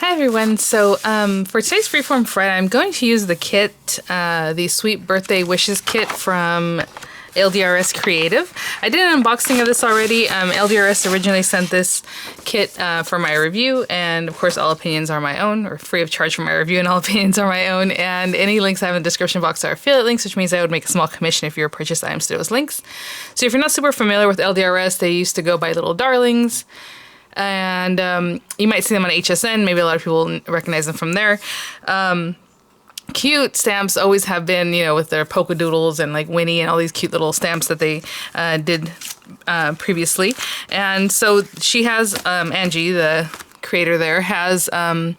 Hi everyone, so for today's Freeform Friday, I'm going to use the kit, the Sweet Birthday Wishes kit from LDRS Creative. I did an unboxing of this already. LDRS originally sent this kit for my review, and of course all opinions are my own, or free of charge for my review, and all opinions are my own, and any links I have in the description box are affiliate links, which means I would make a small commission if you purchase items to those links. So if you're not super familiar with LDRS, they used to go by Little Darlings, and you might see them on HSN. Maybe a lot of people recognize them from there. Cute stamps always have been, you know, with their polka doodles and like Winnie and all these cute little stamps that they did previously. And so she has, Angie, the creator there, has, I don't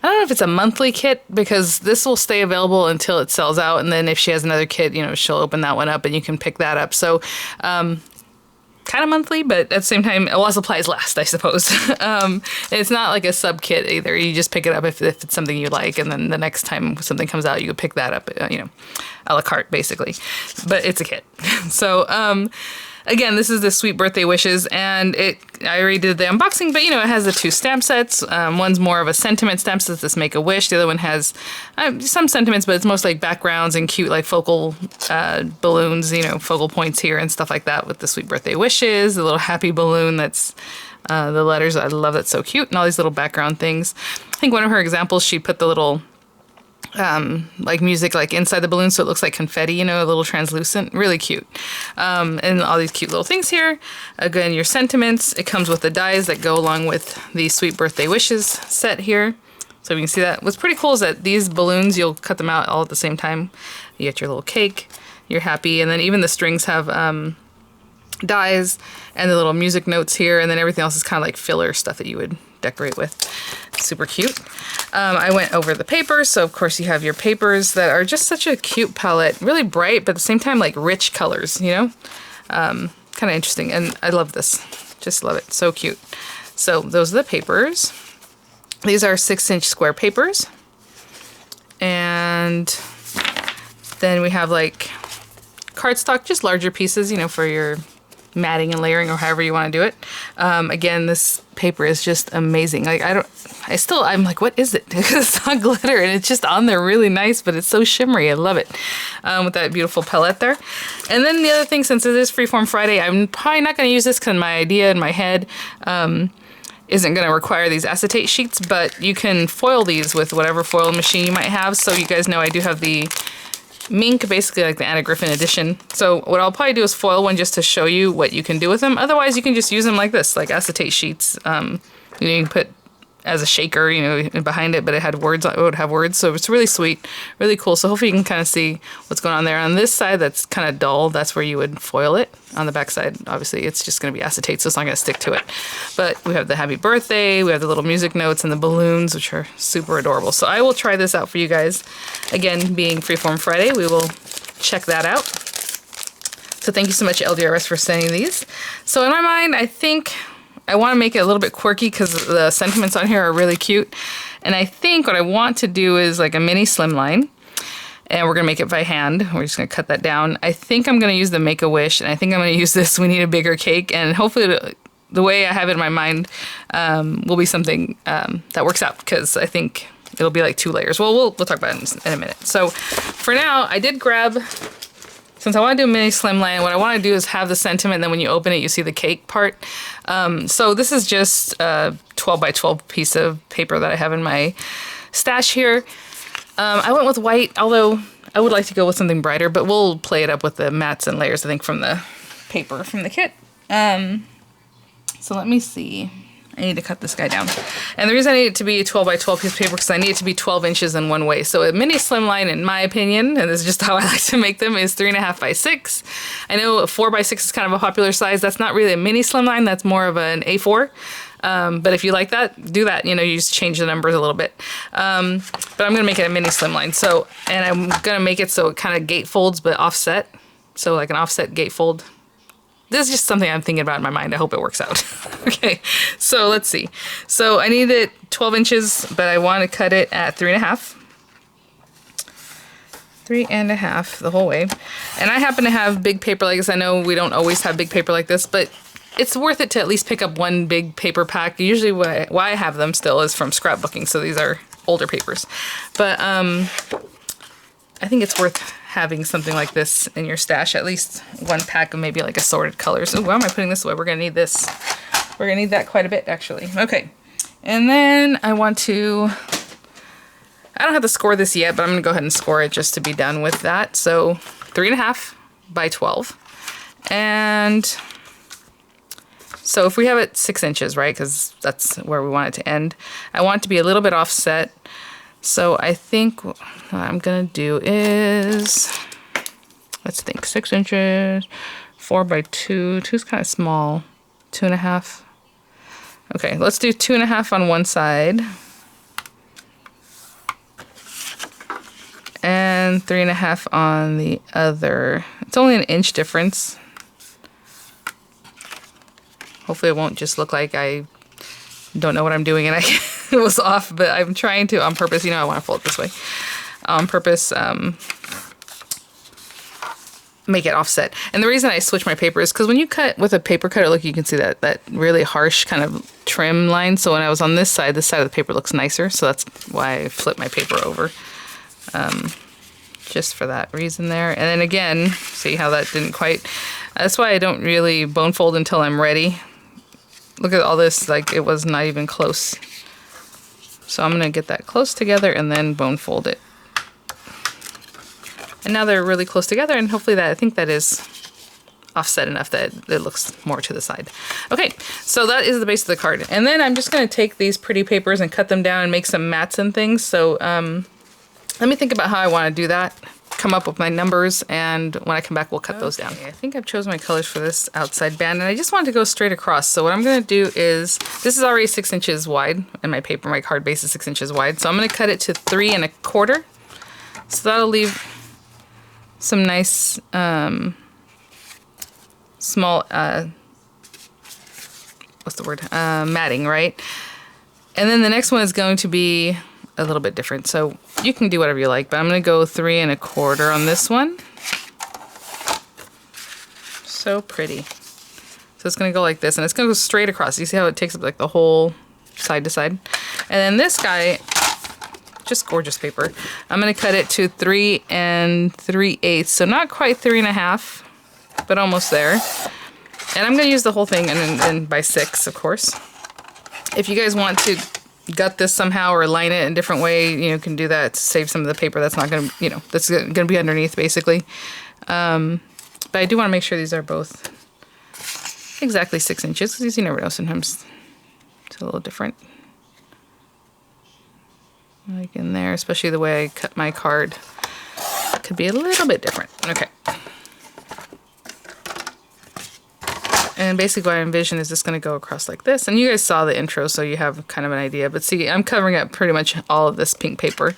know if it's a monthly kit, because this will stay available until it sells out. And then if she has another kit, you know, she'll open that one up and you can pick that up. So, kind of monthly, but at the same time, while supplies last, I suppose. It's not like a sub kit either. You just pick it up if it's something you like, and then the next time something comes out, you can pick that up, you know, a la carte, basically. But it's a kit. So, again, this is the Sweet Birthday Wishes, and I already did the unboxing, but, you know, it has the two stamp sets. One's more of a sentiment stamp set, this Make a Wish. The other one has some sentiments, but it's mostly like backgrounds and cute, like, focal balloons, you know, focal points here and stuff like that with the Sweet Birthday Wishes, the little happy balloon that's the letters. I love that, so cute, and all these little background things. I think one of her examples, she put the little like music like inside the balloon, so it looks like confetti, you know, a little translucent, really cute. And all these cute little things here. Again, your sentiments. It comes with the dies that go along with the Sweet Birthday Wishes set here. So you can see that. What's pretty cool is that these balloons, you'll cut them out all at the same time. You get your little cake, you're happy, and then even the strings have dies and the little music notes here, and then everything else is kind of like filler stuff that you would decorate with. Super cute. I went over the papers, so of course you have your papers that are just such a cute palette, really bright, but at the same time like rich colors, you know? Kind of interesting, and I love this. Just love it, so cute. So those are the papers. These are 6-inch square papers, and then we have like cardstock, just larger pieces, you know, for your matting and layering or however you want to do it. Again, this paper is just amazing. Like I'm like, what is it? It's not glitter and it's just on there really nice, but it's so shimmery. I love it. With that beautiful palette there. And then the other thing, since it is Freeform Friday, I'm probably not going to use this because my idea in my head isn't going to require these acetate sheets, but you can foil these with whatever foil machine you might have. So you guys know I do have the Mink, basically like the Anna Griffin edition. So what I'll probably do is foil one just to show you what you can do with them. Otherwise, you can just use them like this, like acetate sheets. You know, you can put as a shaker, you know, behind it, but it had words. It would have words, so it's really sweet, really cool. So hopefully you can kind of see what's going on there. On this side, that's kind of dull. That's where you would foil it. On the back side, obviously, it's just going to be acetate, so it's not going to stick to it. But we have the happy birthday, we have the little music notes and the balloons, which are super adorable. So I will try this out for you guys. Again, being Freeform Friday, we will check that out. So thank you so much, LDRS, for sending these. So in my mind, I think I want to make it a little bit quirky because the sentiments on here are really cute. And I think what I want to do is like a mini Slimline. And we're going to make it by hand. We're just going to cut that down. I think I'm going to use the Make-A-Wish. And I think I'm going to use this We Need a Bigger Cake. And hopefully the way I have it in my mind will be something that works out. Because I think it'll be like 2 layers. Well, we'll talk about it in a minute. So for now, I did grab... Since I want to do a mini Slimline, what I want to do is have the sentiment, and then when you open it, you see the cake part. So this is just a 12 by 12 piece of paper that I have in my stash here. I went with white, although I would like to go with something brighter, but we'll play it up with the mats and layers, I think, from the paper from the kit. So let me see. I need to cut this guy down. And the reason I need it to be a 12 by 12 piece of paper because I need it to be 12 inches in one way. So a mini Slimline, in my opinion, and this is just how I like to make them, is 3.5 by 6. I know a 4 by 6 is kind of a popular size. That's not really a mini Slimline. That's more of an A4. But if you like that, do that. You know, you just change the numbers a little bit. But I'm going to make it a mini Slimline. So, and I'm going to make it so it kind of gatefolds, but offset. So like an offset gatefold. This is just something I'm thinking about in my mind. I hope it works out. Okay, so let's see. So I need it 12 inches, but I want to cut it at 3.5. 3.5 the whole way. And I happen to have big paper like this. I know we don't always have big paper like this, but it's worth it to at least pick up one big paper pack. Usually why I have them still is from scrapbooking, so these are older papers. But I think it's worth having something like this in your stash, at least one pack of maybe like assorted colors. Oh, why am I putting this away? We're gonna need this. We're gonna need that quite a bit, actually. Okay, and then I don't have to score this yet, but I'm gonna go ahead and score it just to be done with that. So 3.5 by 12. And so if we have it 6 inches, right, because that's where we want it to end, I want it to be a little bit offset. So I think what I'm gonna do is, let's think, 6 inches, 4 by 2, 2 is kind of small, 2.5. Okay, let's do 2.5 on one side. And 3.5 on the other. It's only an inch difference. Hopefully it won't just look like I don't know what I'm doing and it was off, but I'm trying to on purpose. You know, I want to fold it this way. On purpose, make it offset. And the reason I switch my paper is because when you cut with a paper cutter, look, you can see that really harsh kind of trim line. So when I was on this side of the paper looks nicer. So that's why I flip my paper over. Just for that reason there. And then again, see how that didn't quite, that's why I don't really bone fold until I'm ready. Look at all this, like it was not even close. So I'm gonna get that close together and then bone fold it. And now they're really close together, and hopefully I think that is offset enough that it looks more to the side. Okay, so that is the base of the card. And then I'm just gonna take these pretty papers and cut them down and make some mats and things. So let me think about how I wanna do that, come up with my numbers, and when I come back, we'll cut those down. I think I've chosen my colors for this outside band, and I just wanted to go straight across. So what I'm gonna do is, this is already 6 inches wide, and my paper, my card base is 6 inches wide. So I'm gonna cut it to 3.25. So that'll leave some nice, small, what's the word? Matting, right? And then the next one is going to be a little bit different. So you can do whatever you like, but I'm gonna go 3.25 on this one. So pretty. So it's gonna go like this, and it's gonna go straight across. You see how it takes up like the whole side to side? And then this guy, just gorgeous paper. I'm gonna cut it to 3 3/8. So not quite 3.5, but almost there. And I'm gonna use the whole thing and then by 6, of course. If you guys want to gut this somehow or line it in a different way, you know, can do that to save some of the paper that's not gonna, you know, that's gonna be underneath basically. But I do wanna make sure these are both exactly 6 inches, because you never know, sometimes it's a little different. Like in there, especially the way I cut my card, could be a little bit different. Okay. And basically what I envision is just going to go across like this. And you guys saw the intro, so you have kind of an idea. But see, I'm covering up pretty much all of this pink paper.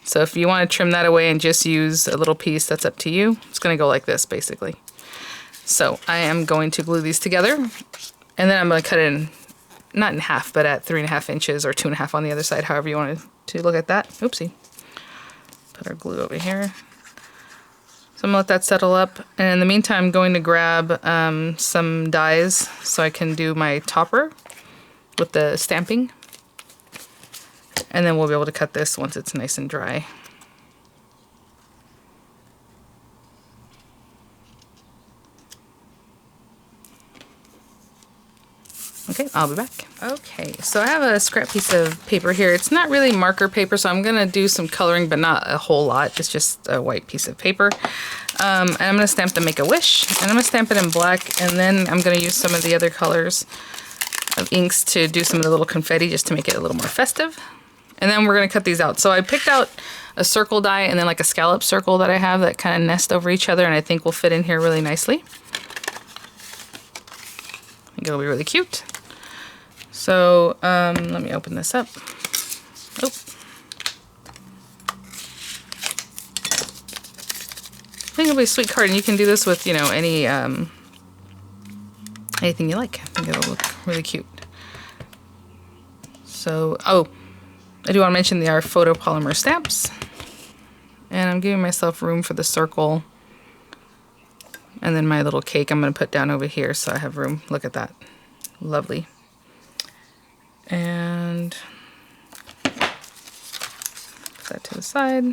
So if you want to trim that away and just use a little piece, that's up to you. It's going to go like this, basically. So I am going to glue these together. And then I'm going to cut it in, not in half, but at 3.5 inches or 2.5 on the other side, however you want to look at that. Oopsie. Put our glue over here. So I'm gonna let that settle up, and in the meantime I'm going to grab some dies so I can do my topper with the stamping, and then we'll be able to cut this once it's nice and dry. Okay, I'll be back. Okay, so I have a scrap piece of paper here. It's not really marker paper, so I'm gonna do some coloring, but not a whole lot. It's just a white piece of paper. And I'm gonna stamp the Make-A-Wish, and I'm gonna stamp it in black, and then I'm gonna use some of the other colors of inks to do some of the little confetti just to make it a little more festive. And then we're gonna cut these out. So I picked out a circle die and then like a scallop circle that I have that kind of nest over each other, and I think will fit in here really nicely. I think it'll be really cute. So let me open this up. Oh. I think it'll be a sweet card, and you can do this with, you know, any anything you like. I think it'll look really cute. So, oh, I do want to mention they are photopolymer stamps, and I'm giving myself room for the circle And then my little cake I'm going to put down over here so I have room. Look at that. Lovely. And put that to the side.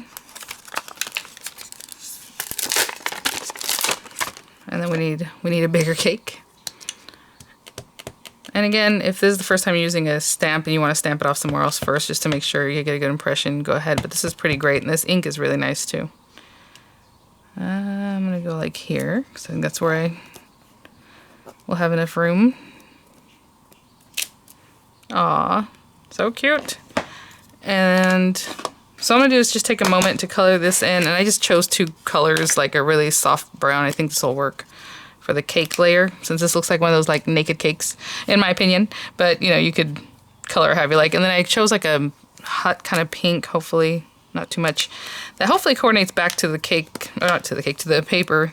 And then we need a bigger cake. And again, if this is the first time you're using a stamp and you want to stamp it off somewhere else first just to make sure you get a good impression, go ahead. But this is pretty great, and this ink is really nice too. I'm going to go like here, because I think that's where I will have enough room. Aw, so cute. And so I'm going to do is just take a moment to color this in, and I just chose two colors, like a really soft brown. I think this will work for the cake layer, since this looks like one of those like naked cakes, in my opinion. But you know, you could color however you like. And then I chose like a hot kind of pink, hopefully not too much, that hopefully coordinates back to the cake, or not to the cake, to the paper,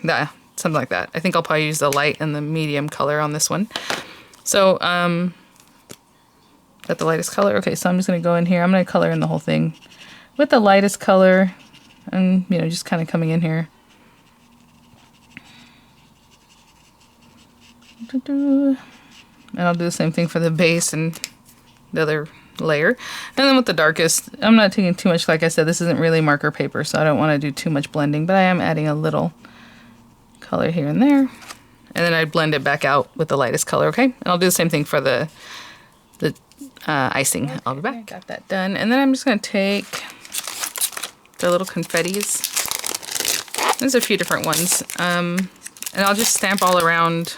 something like that. I think I'll probably use the light and the medium color on this one. So, that the lightest color? Okay, so I'm just going to go in here. I'm going to color in the whole thing with the lightest color, and, you know, just kind of coming in here. And I'll do the same thing for the base and the other layer. And then with the darkest, I'm not taking too much. Like I said, this isn't really marker paper, so I don't want to do too much blending, but I am adding a little color here and there. And then I blend it back out with the lightest color, okay? And I'll do the same thing for the icing. Okay, I'll be back. Got that done. And then I'm just going to take the little confettis. There's a few different ones. And I'll just stamp all around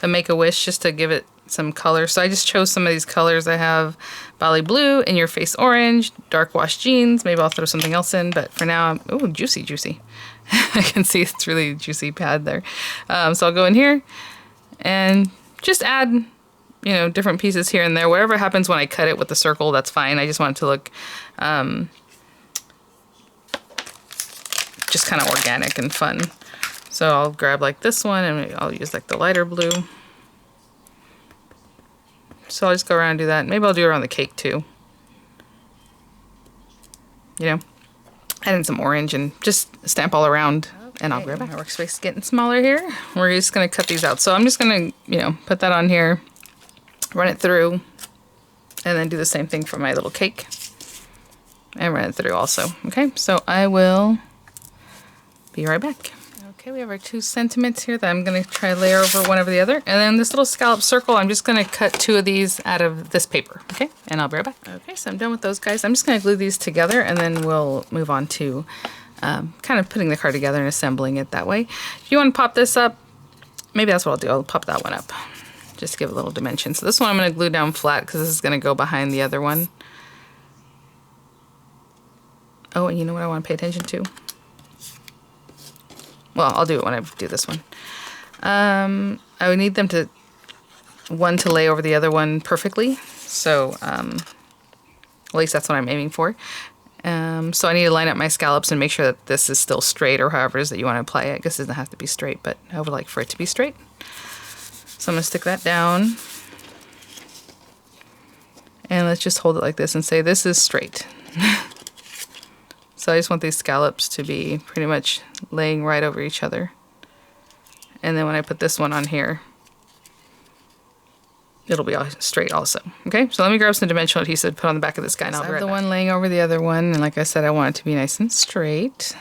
the Make-A-Wish just to give it some color. So I just chose some of these colors. I have Bali Blue, In Your Face Orange, Dark Wash Jeans. Maybe I'll throw something else in, but for now, oh, juicy, juicy. I can see it's really juicy pad there. So I'll go in here and just add, you know, different pieces here and there. Whatever happens when I cut it with the circle, that's fine. I just want it to look just kind of organic and fun. So I'll grab like this one and I'll use like the lighter blue. So I'll just go around and do that. Maybe I'll do it around the cake too. You know, add in some orange and just stamp all around. Okay. And I'll grab it. My workspace is getting smaller here. We're just going to cut these out. So I'm just going to, you know, put that on here, run it through, and then do the same thing for my little cake. And run it through also. Okay, so I will be right back. Okay, we have our 2 sentiments here that I'm going to try layer over one over the other. And then this little scallop circle, I'm just going to cut 2 of these out of this paper. Okay, and I'll be right back. Okay, so I'm done with those guys. I'm just going to glue these together, and then we'll move on to kind of putting the card together and assembling it that way. If you want to pop this up, maybe that's what I'll do. I'll pop that one up just to give a little dimension. So this one I'm going to glue down flat because this is going to go behind the other one. Oh, and you know what I want to pay attention to? Well, I'll do it when I do this one. I would need them to, one to lay over the other one perfectly. So, at least that's what I'm aiming for. So I need to line up my scallops and make sure that this is still straight, or however it is that you want to apply it. I guess it doesn't have to be straight, but I would like for it to be straight. So I'm going to stick that down. And let's just hold it like this and say this is straight. So I just want these scallops to be pretty much laying right over each other. And then when I put this one on here, it'll be all straight also. Okay, so let me grab some dimensional adhesive, put on the back of this guy, and I'll be right back. I have the one laying over the other one, and like I said, I want it to be nice and straight.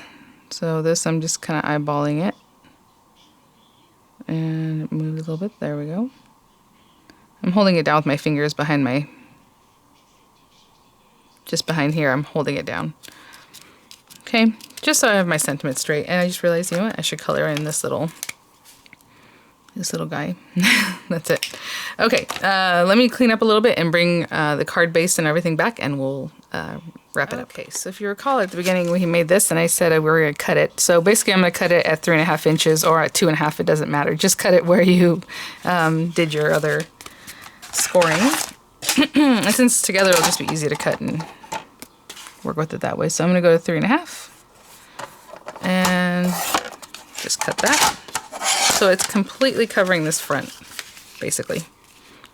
So this, I'm just kind of eyeballing it. And it moves a little bit. There we go. I'm holding it down with my fingers behind my... just behind here, I'm holding it down. Okay, just so I have my sentiment straight. And I just realized, you know what, I should color in this little guy. That's it. Okay, let me clean up a little bit and bring the card base and everything back, and we'll wrap it up. Okay, so if you recall at the beginning when he made this, and I said we were going to cut it. So basically I'm going to cut it at 3.5 inches or at 2.5, it doesn't matter. Just cut it where you did your other scoring. And since together it'll just be easy to cut and work with it that way. So I'm going to go to 3.5 and just cut that. So it's completely covering this front, basically,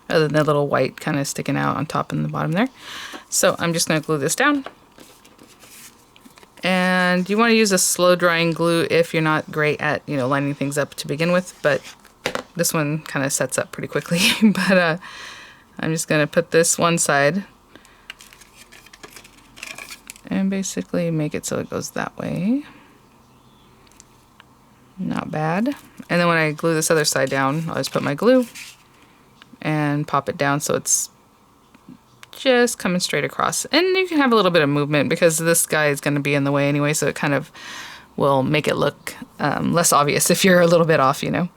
other than the little white kind of sticking out on top and the bottom there. So I'm just going to glue this down. And you want to use a slow drying glue if you're not great at, you know, lining things up to begin with, but this one kind of sets up pretty quickly. But I'm just going to put this one side and basically make it so it goes that way. Not bad. And then when I glue this other side down, I'll just put my glue and pop it down so it's just coming straight across. And you can have a little bit of movement because this guy is going to be in the way anyway, so it kind of will make it look less obvious if you're a little bit off, you know.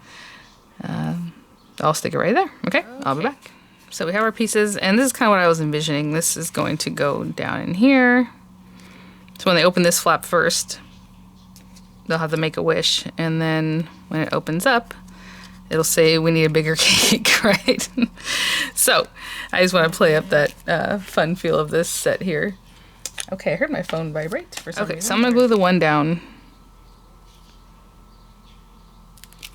I'll stick it right there. Okay, I'll be back. So we have our pieces, and this is kind of what I was envisioning. This is going to go down in here. So when they open this flap first, they'll have to make a wish, and then when it opens up, it'll say we need a bigger cake, right? So I just want to play up that fun feel of this set here. Okay, I heard my phone vibrate for some reason. Okay, so I'm going to glue the one down.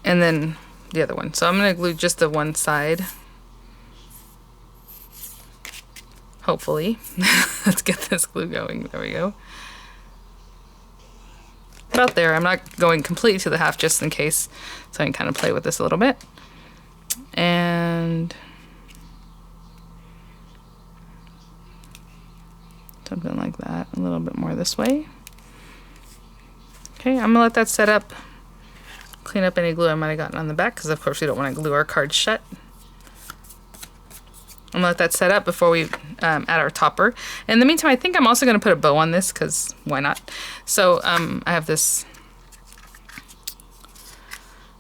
And then the other one. So I'm going to glue just the one side. Hopefully. Let's get this glue going. There we go. About there. I'm not going completely to the half just in case, so I can kind of play with this a little bit. And something like that, a little bit more this way. Okay, I'm gonna let that set up. Clean up any glue I might have gotten on the back, because of course we don't want to glue our cards shut. I'm gonna let that set up before we add our topper. In the meantime, I think I'm also gonna put a bow on this, because why not? So I have this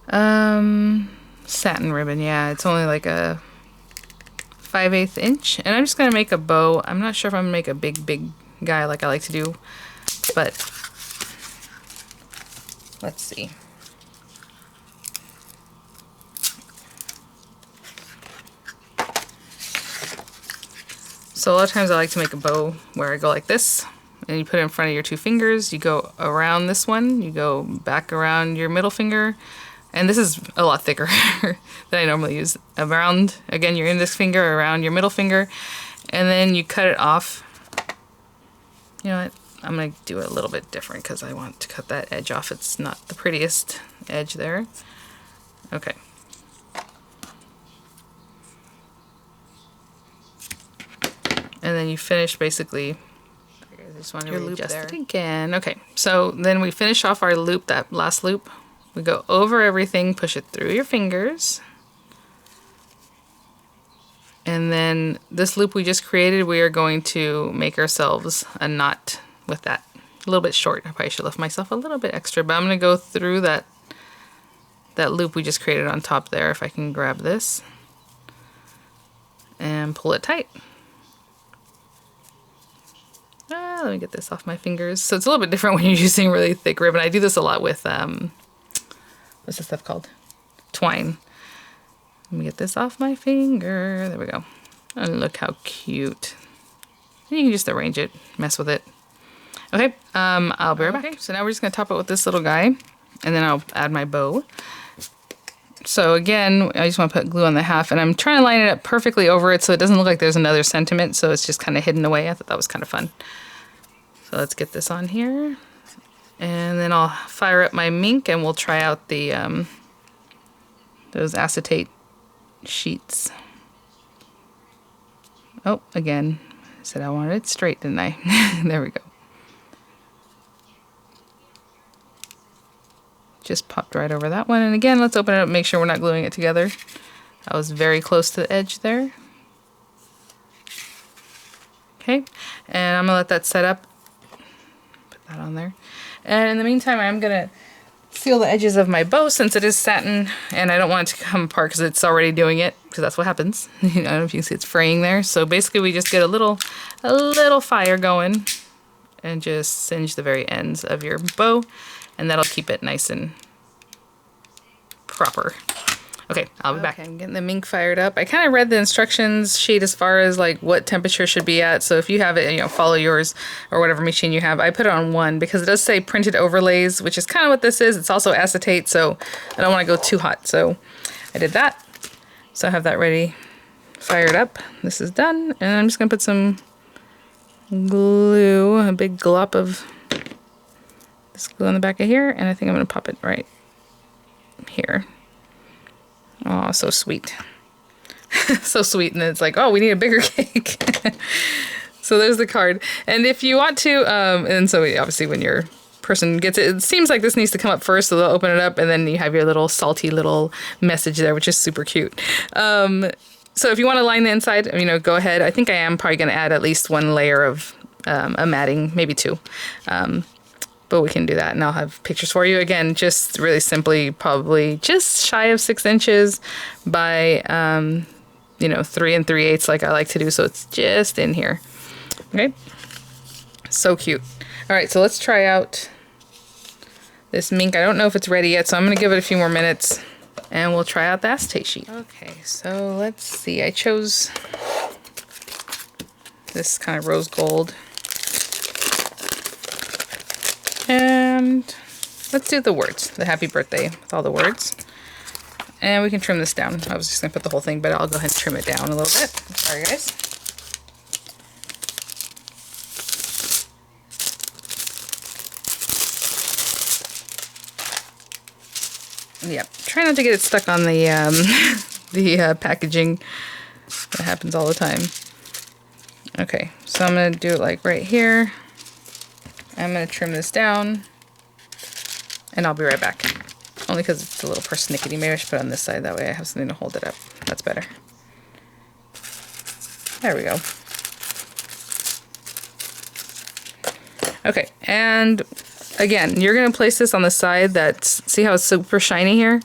satin ribbon. Yeah, it's only like a 5/8 inch, and I'm just gonna make a bow. I'm not sure if I'm gonna make a big guy like I like to do, but let's see. So a lot of times I like to make a bow where I go like this, and you put it in front of your two fingers, you go around this one, you go back around your middle finger, and this is a lot thicker than I normally use. Around, again, your index finger, around your middle finger, and then you cut it off. You know what, I'm gonna do it a little bit different because I want to cut that edge off. It's not the prettiest edge there. Okay. And then you finish basically, I just want to readjust it again. Okay, so then we finish off our loop, that last loop. We go over everything, push it through your fingers. And then this loop we just created, we are going to make ourselves a knot with that. A little bit short. I probably should lift myself a little bit extra, but I'm gonna go through that loop we just created on top there, if I can grab this. And pull it tight. Let me get this off my fingers. So it's a little bit different when you're using really thick ribbon. I do this a lot with, what's this stuff called? Twine. Let me get this off my finger. There we go. And look how cute. And you can just arrange it, mess with it. Okay, I'll be right back. Okay, so now we're just gonna top it with this little guy, and then I'll add my bow. So again, I just want to put glue on the half, and I'm trying to line it up perfectly over it so it doesn't look like there's another sentiment, so it's just kind of hidden away. I thought that was kind of fun. So let's get this on here, and then I'll fire up my mink, and we'll try out the those acetate sheets. Oh, again, I said I wanted it straight, didn't I? There we go. Just popped right over that one. And again, let's open it up, make sure we're not gluing it together. I was very close to the edge there. Okay, and I'm gonna let that set up. Put that on there. And in the meantime, I'm gonna seal the edges of my bow since it is satin, and I don't want it to come apart because it's already doing it, because that's what happens. I don't know if you can see it's fraying there. So basically we just get a little fire going and just singe the very ends of your bow, and that'll keep it nice and proper. Okay, I'll be back. I'm getting the mink fired up. I kind of read the instructions sheet as far as like what temperature should be at. So if you have it, you know, follow yours or whatever machine you have. I put it on 1 because it does say printed overlays, which is kind of what this is. It's also acetate, so I don't want to go too hot. So I did that. So I have that ready, fired up. This is done, and I'm just gonna put some glue, a big glop of this glue on the back of here, and I think I'm gonna pop it right here. Oh, so sweet. So sweet, and it's like, oh, we need a bigger cake. So there's the card. And if you want to, and so obviously when your person gets it, it seems like this needs to come up first, so they'll open it up, and then you have your little salty little message there, which is super cute. So if you want to line the inside, you know, go ahead. I think I am probably going to add at least one layer of a matting, maybe two. But we can do that, and I'll have pictures for you. Again, just really simply, probably just shy of 6 inches by, you know, 3 3/8 like I like to do, so it's just in here. Okay, so cute. All right, so let's try out this mink. I don't know if it's ready yet, so I'm gonna give it a few more minutes and we'll try out the acetate sheet. Okay, so let's see. I chose this kind of rose gold. And let's do the words, the happy birthday with all the words. And we can trim this down. I was just gonna put the whole thing, but I'll go ahead and trim it down a little bit. Sorry, guys. Yep, try not to get it stuck on the packaging. That happens all the time. Okay, so I'm gonna do it like right here. I'm gonna trim this down, and I'll be right back. Only because it's a little persnickety. Maybe I should put it on this side, that way I have something to hold it up. That's better. There we go. Okay, and again, you're gonna place this on the side that's, see how it's super shiny here?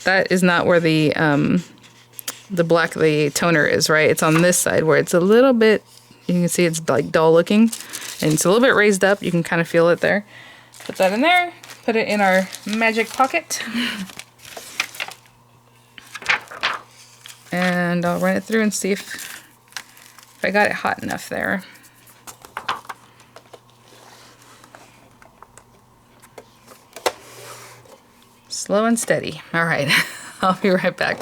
That is not where the toner is, right? It's on this side where it's a little bit, you can see it's like dull looking, and it's a little bit raised up. You can kind of feel it there. Put that in there, put it in our magic pocket. And I'll run it through and see if I got it hot enough there. Slow and steady. All right, I'll be right back.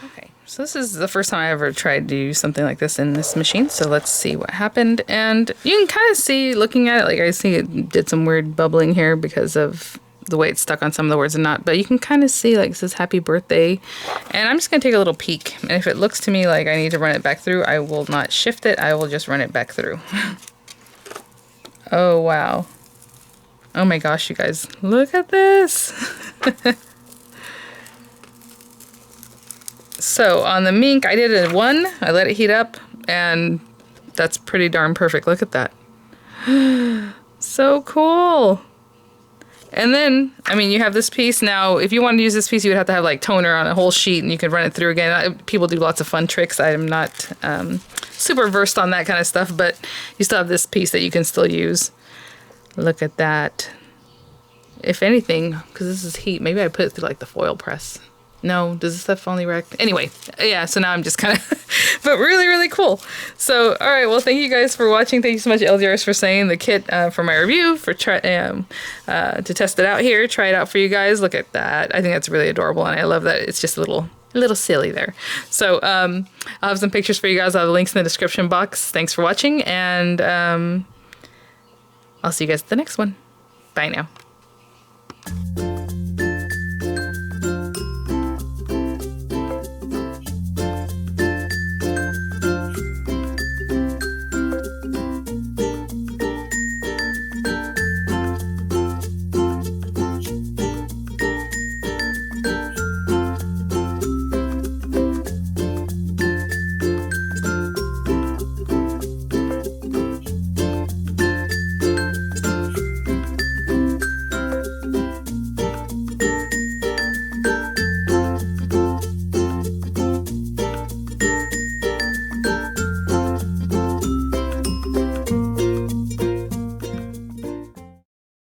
Okay, so this is the first time I ever tried to do something like this in this machine, so let's see what happened. And you can kind of see, looking at it, like I see it did some weird bubbling here because of the way it's stuck on some of the words and not, but you can kind of see like it says happy birthday. And I'm just gonna take a little peek, and if it looks to me like I need to run it back through, I will not shift it, I will just run it back through. Oh wow. Oh my gosh, you guys, look at this. So on the mink, I did a 1, I let it heat up, and that's pretty darn perfect. Look at that. So cool. And then, I mean, you have this piece. Now, if you wanted to use this piece, you would have to have like toner on a whole sheet, and you could run it through again. People do lots of fun tricks. I'm not super versed on that kind of stuff, but you still have this piece that you can still use. Look at that. If anything, because this is heat, maybe I put it through like the foil press. No, does this stuff only react? Anyway, yeah, so now I'm just kind of, but really, really cool. So, all right, well, thank you guys for watching. Thank you so much, LDRS, for saying the kit for my review, for to test it out here, try it out for you guys. Look at that. I think that's really adorable, and I love that it's just a little silly there. So I'll have some pictures for you guys. I'll have links in the description box. Thanks for watching, and I'll see you guys at the next one. Bye now.